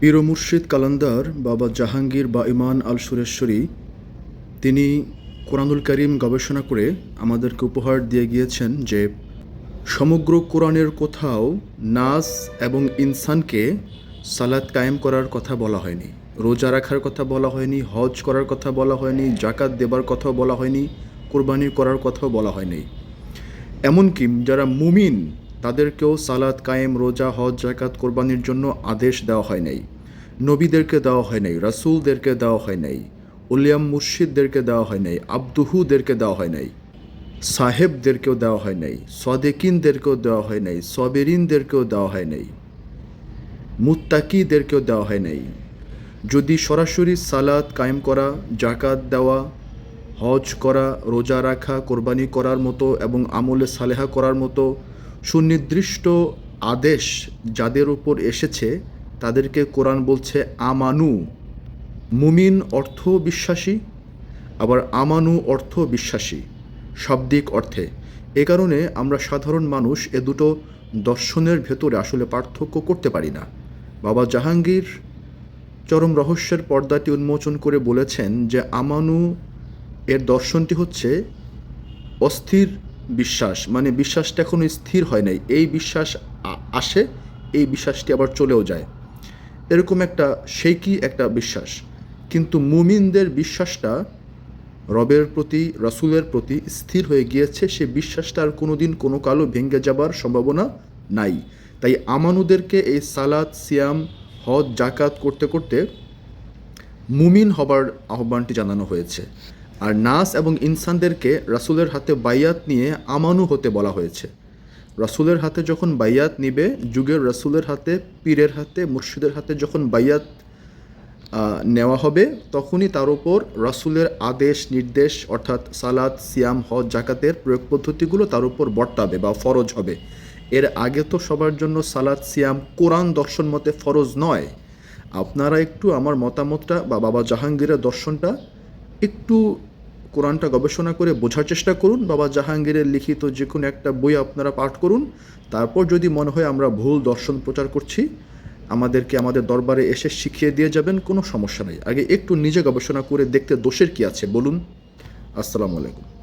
পীর ও মুর্শিদ কালান্দার বাবা জাহাঙ্গীর বা ইমান আল সুরেশ্বরী তিনি কোরআনুল কারীম গবেষণা করে আমাদেরকে উপহার দিয়ে গিয়েছেন যে সমগ্র কোরআনের কোথাও নাস এবং ইনসানকে সালাত কায়েম করার কথা বলা হয়নি, রোজা রাখার কথা বলা হয়নি, হজ করার কথা বলা হয়নি, জাকাত দেবার কথাও বলা হয়নি, কোরবানি করার কথাও বলা হয়নি। এমনকি যারা মুমিন তাদেরকেও সালাত কায়েম, রোজা, হজ, জাকাত, কোরবানির জন্য আদেশ দেওয়া হয় নাই। নবীদেরকে দেওয়া হয় নাই, রাসূলদেরকে দেওয়া হয় নাই, উলিয়াম মুর্শিদদেরকে দেওয়া হয় নাই, আব্দুহুদেরকে দেওয়া হয় নাই, সাহেবদেরকেও দেওয়া হয় নাই, সদেকিনদেরকেও দেওয়া হয় নাই, সবেরিনদেরকেও দেওয়া হয় নাই, মুত্তাকিদেরকেও দেওয়া হয় নাই। যদি সরাসরি সালাত কায়েম করা, জাকাত দেওয়া, হজ করা, রোজা রাখা, কোরবানি করার মতো এবং আমলে সালেহা করার মতো সুনির্দিষ্ট আদেশ যাদের উপর এসেছে তাদেরকে কোরআন বলছে আমানু। মুমিন অর্থ বিশ্বাসী, আবার আমানু অর্থ বিশ্বাসী, শাব্দিক অর্থে। এ কারণে আমরা সাধারণ মানুষ এ দুটো দর্শনের ভেতরে আসলে পার্থক্য করতে পারি না। বাবা জাহাঙ্গীর চরম রহস্যের পর্দাটি উন্মোচন করে বলেছেন যে আমানু এর দর্শনটি হচ্ছে অস্থির বিশ্বাস, মানে বিশ্বাসটা এখনো স্থির হয় নাই, এই বিশ্বাস আসে, এই বিশ্বাসটি আবার চলেও যায়, এরকম একটা শেকি একটা বিশ্বাস। কিন্তু মুমিনদের বিশ্বাসটা রবের প্রতি, রাসূলের প্রতি স্থির হয়ে গিয়েছে, সে বিশ্বাসটা আর কোনো দিন কোনো কালও ভেঙে যাবার সম্ভাবনা নাই। তাই আমানুদেরকে এই সালাত, সিয়াম, হজ, জাকাত করতে করতে মুমিন হবার আহ্বানটি জানানো হয়েছে। আর নাস এবং ইনসানদেরকে রাসূলের হাতে বাইয়াত নিয়ে আমানু হতে বলা হয়েছে। রাসূলের হাতে যখন বাইয়াত নিবে, যুগের রাসূলের হাতে, পীরের হাতে, মুর্শিদের হাতে যখন বাইয়াত নেওয়া হবে, তখনই তার উপর রাসূলের আদেশ নির্দেশ অর্থাৎ সালাত, সিয়াম, হজ, জাকাতের প্রয়োগ পদ্ধতিগুলো তার উপর বর্তাবে বা ফরজ হবে। এর আগে তো সবার জন্য সালাত, সিয়াম কোরআন দর্শন মতে ফরজ নয়। আপনারা একটু আমার মতামতটা বা বাবা জাহাঙ্গীরের দর্শনটা একটু কোরআনটা গবেষণা করে বোঝার চেষ্টা করুন। বাবা জাহাঙ্গীরের লিখিত যে কোনো একটা বই আপনারা পাঠ করুন, তারপর যদি মনে হয় আমরা ভুল দর্শন প্রচার করছি, আমাদেরকে আমাদের দরবারে এসে শিখিয়ে দিয়ে যাবেন, কোনো সমস্যা নেই। আগে একটু নিজে গবেষণা করে দেখতে দোষের কী আছে বলুন। আসসালামু আলাইকুম।